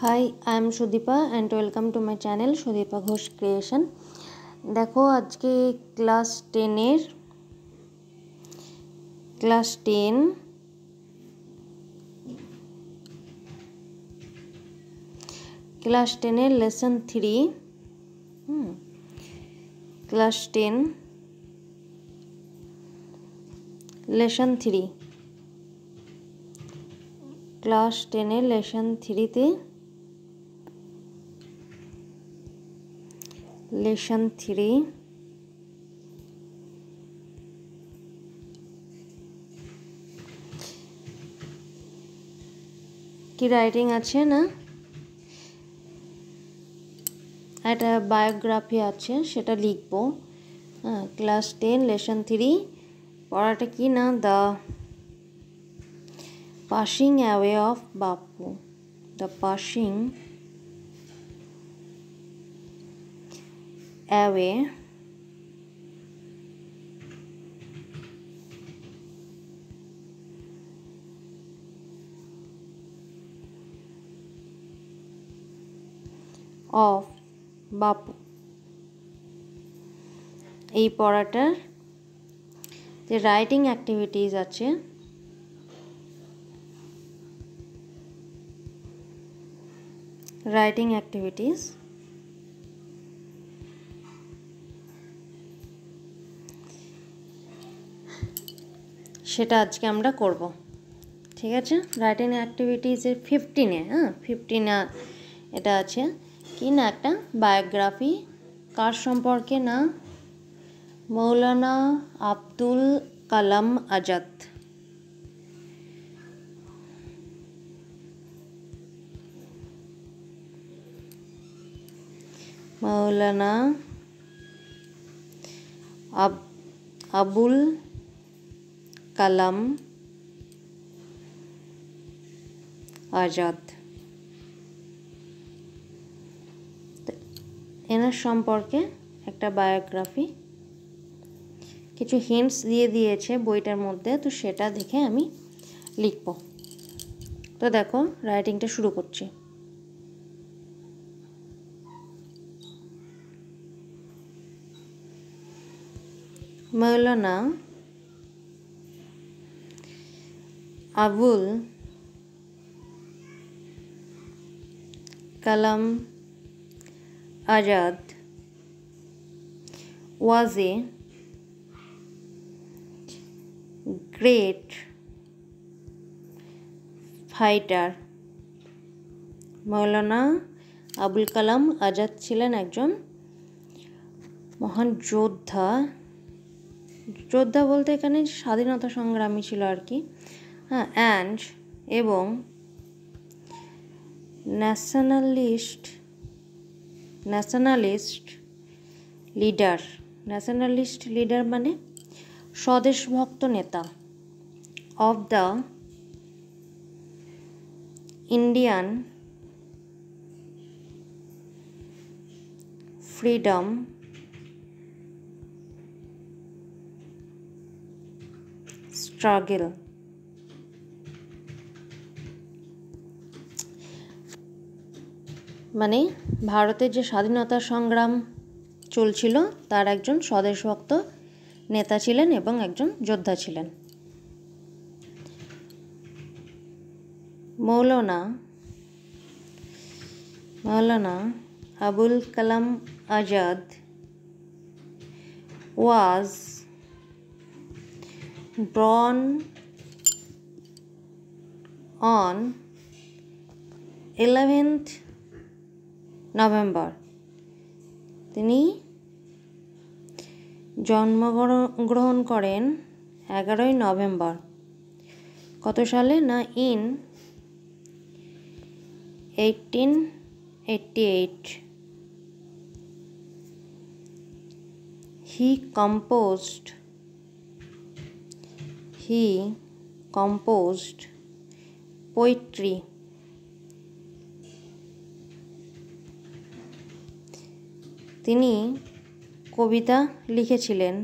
Hi, I am Sudhipa and welcome to my channel Sudhipa Ghosh Creation. দেখো আজকে class 10 lesson 3 class 10 lesson 3 class 10 lesson 3 তে lesson 3 কি writing আছে না, একটা বায়োগ্রাফি আছে সেটা লিখবো। ক্লাস 10 লেসন 3 পড়াটা কি না, the passing away of Bapu. The passing away of বাপু। এই পড়াটার যে রাইটিং অ্যাক্টিভিটিস আছে সেটা আজকে আমরা করব। ঠিক আছে, রাইটিং অ্যাক্টিভিটিসের 15 এটা আছে কি না, একটা বায়োগ্রাফি। কার সম্পর্কে না, মৌলানা আব্দুল কালাম আজাদ। মৌলানা আবুল কালাম আজাদ, এনার সম্পর্কে একটা বায়োগ্রাফি। কিছু হিন্টস দিয়ে দিয়েছে বইটার মধ্যে, তো সেটা দেখে আমি লিখব। তো দেখো রাইটিংটা শুরু করছি। মৌলানা Abul Kalam Azad was a great fighter. মৌলানা আবুল কালাম আজাদ ছিলেন একজন মহান যোদ্ধা। যোদ্ধা বলতে এখানে স্বাধীনতা সংগ্রামী ছিল আর কি। অ্যান্ড এবং ন্যাশনালিস্ট লিডার মানে স্বদেশভক্ত নেতা of the Indian freedom struggle. মানে ভারতের যে স্বাধীনতা সংগ্রাম চলছিল তার একজন স্বদেশভক্ত নেতা ছিলেন এবং একজন যোদ্ধা ছিলেন। মৌলানা Abul Kalam Azad was born on 11th November. তিনি জন্মগ্রহণ করেন 11ই নভেম্বর। কত সালে না, ইন 1888. He composed poetry. তিনি কবিতা লিখেছিলেন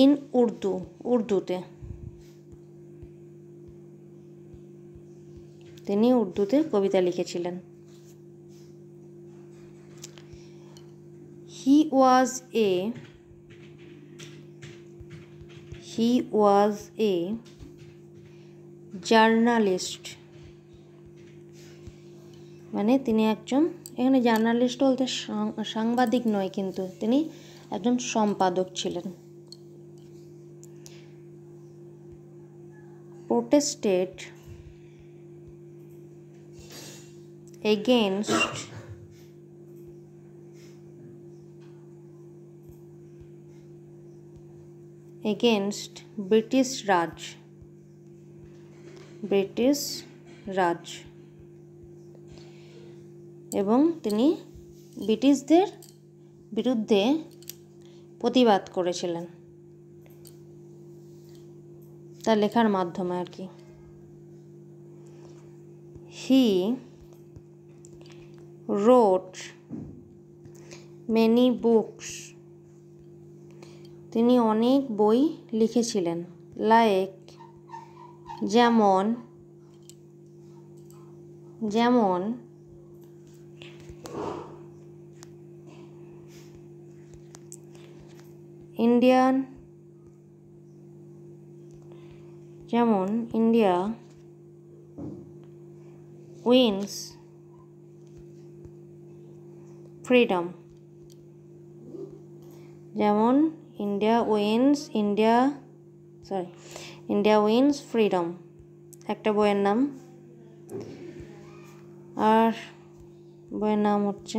ইন উর্দুতে। তিনি উর্দুতে কবিতা লিখেছিলেন। He was a জার্নালিস্ট, মানে তিনি একজন, এখানে জার্নালিস্ট বলতে সাংবাদিক নয়, কিন্তু তিনি একজন সম্পাদক ছিলেন। protested against ব্রিটিশ রাজ, এবং তিনি ব্রিটিশদের বিরুদ্ধে প্রতিবাদ করেছিলেন তার লেখার মাধ্যমে আর কি। He wrote many books, তিনি অনেক বই লিখেছিলেন। লাইক, যেমন India wins freedom, India wins freedom একটা বইয়ের নাম। আর বইয়ের নাম হচ্ছে,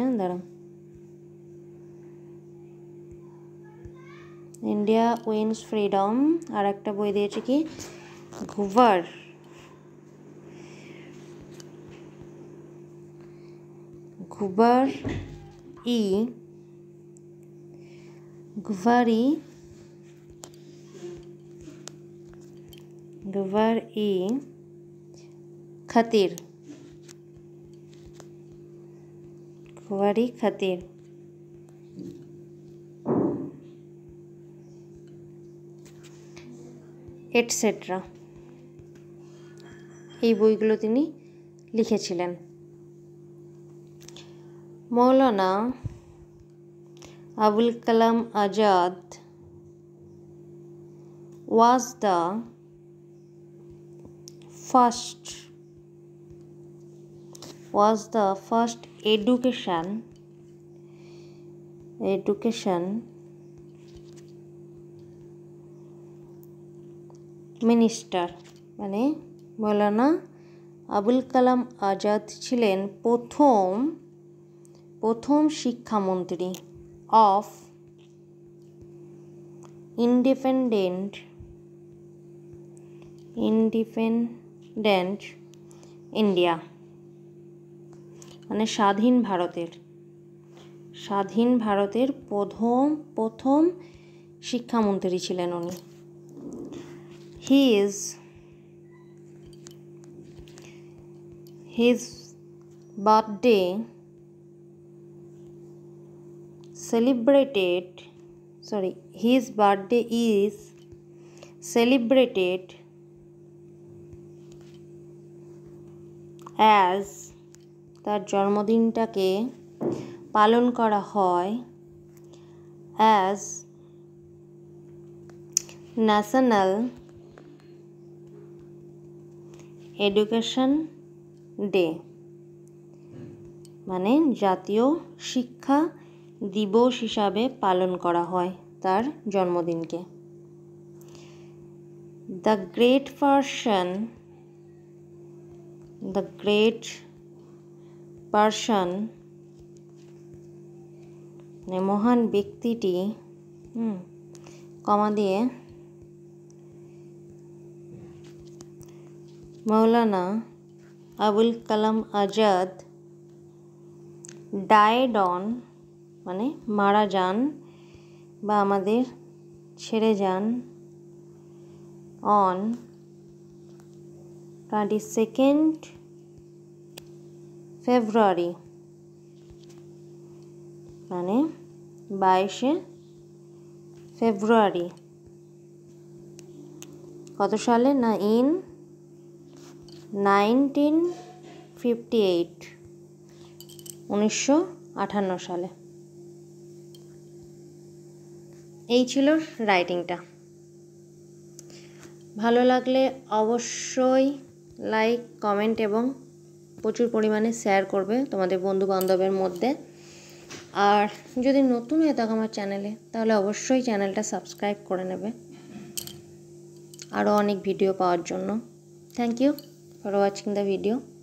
ইন্ডিয়া উইন্স ফ্রিডম। আর একটা বই দিয়েছে কি, গুভার-ই খাতির, এটসেট্রা, এই বইগুলো তিনি লিখেছিলেন। Maulana Abul Kalam Azad was the first education minister, মানে মৌলানা আবুল কালাম আজাদ ছিলেন প্রথম শিক্ষামন্ত্রী অফ ইন্ডিপেন্ডেন্ট ইন্ডিয়া, মানে স্বাধীন ভারতের প্রথম শিক্ষামন্ত্রী ছিলেন উনি। His birthday is celebrated as, তার জন্মদিনটাকে পালন করা হয় as ন্যাশনাল এডুকেশন ডে, মানে জাতীয় শিক্ষা দিবস হিসাবে পালন করা হয় তার জন্মদিনকে। দ্য গ্রেট পারসন, মানে মহান ব্যক্তিটি, কমা দিয়ে, মৌলানা আবুল কালাম আজাদ ডায়েড অন, মানে মারা যান বা আমাদের ছেড়ে যান, অন 22 ফেব্রুয়ারি, মানে 22 ফেব্রুয়ারি, কত সালে না, in 19 1958, 1958 সালে। এই ছিল রাইটিংটা। ভালো লাগলে অবশ্যই লাইক, কমেন্ট এবং প্রচুর পরিমাণে শেয়ার করবে তোমাদের বন্ধুবান্ধবের মধ্যে। আর যদি নতুন হয়ে থাকো আমার চ্যানেলে, তাহলে অবশ্যই চ্যানেলটা সাবস্ক্রাইব করে নেবে আরও অনেক ভিডিও পাওয়ার জন্য। Thank you for watching the video.